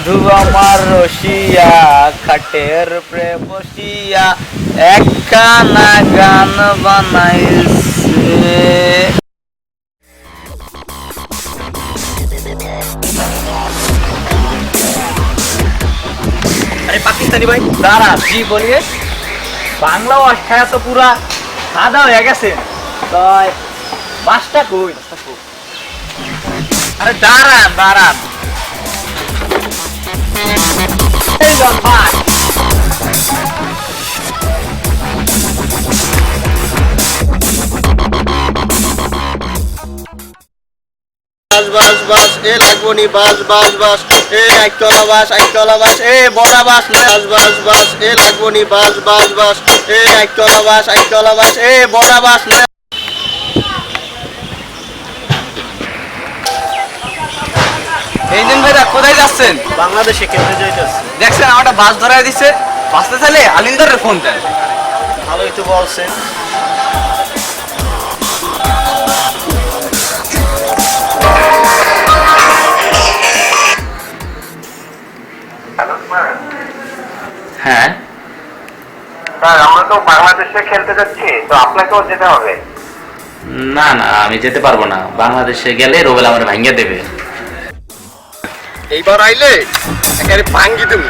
বন্ধু আমার রসিয়া খাটের উপরে বসিয়া একখানা গান বানাইছে। अरे पाकिस्तानी भाई দাঁড়া জি বলিয়ে বাংলা অষ্টায় তো পুরা সাদা হয়ে গেছে। তাই বাসটা কই? আরে দাঁড়ান দাঁড়ান, এই লন বাস। বাস বাস বাস এ লাগবনি বাস বাস বাস এ আইকলা বাস এ বড়া বাস বাস বাস বাস এ লাগবনি বাস বাস বাস এ আইকলা বাস এ বড়া বাস না। এই দিন ভাইরা কোথায় যাচ্ছেন? বাংলাদেশে কেমনে যাইতেছে? দেখছেন আমারটা বাস ধরায় দিছে, বাসতে চাইলে আলিন্দারের ফোন দেন। ভালোই তো বলছেন। হ্যাঁ স্যার আমরা তো বাংলাদেশে খেলতে যাচ্ছি, তো আপনাকেও যেতে হবে। না না, আমি যেতে পারবো না। বাংলাদেশে গেলে রোবেল আমার ভাঙ্গিয়ে দেবে। এইবার আইলে একেবারে ভাঙ্গি দেবো।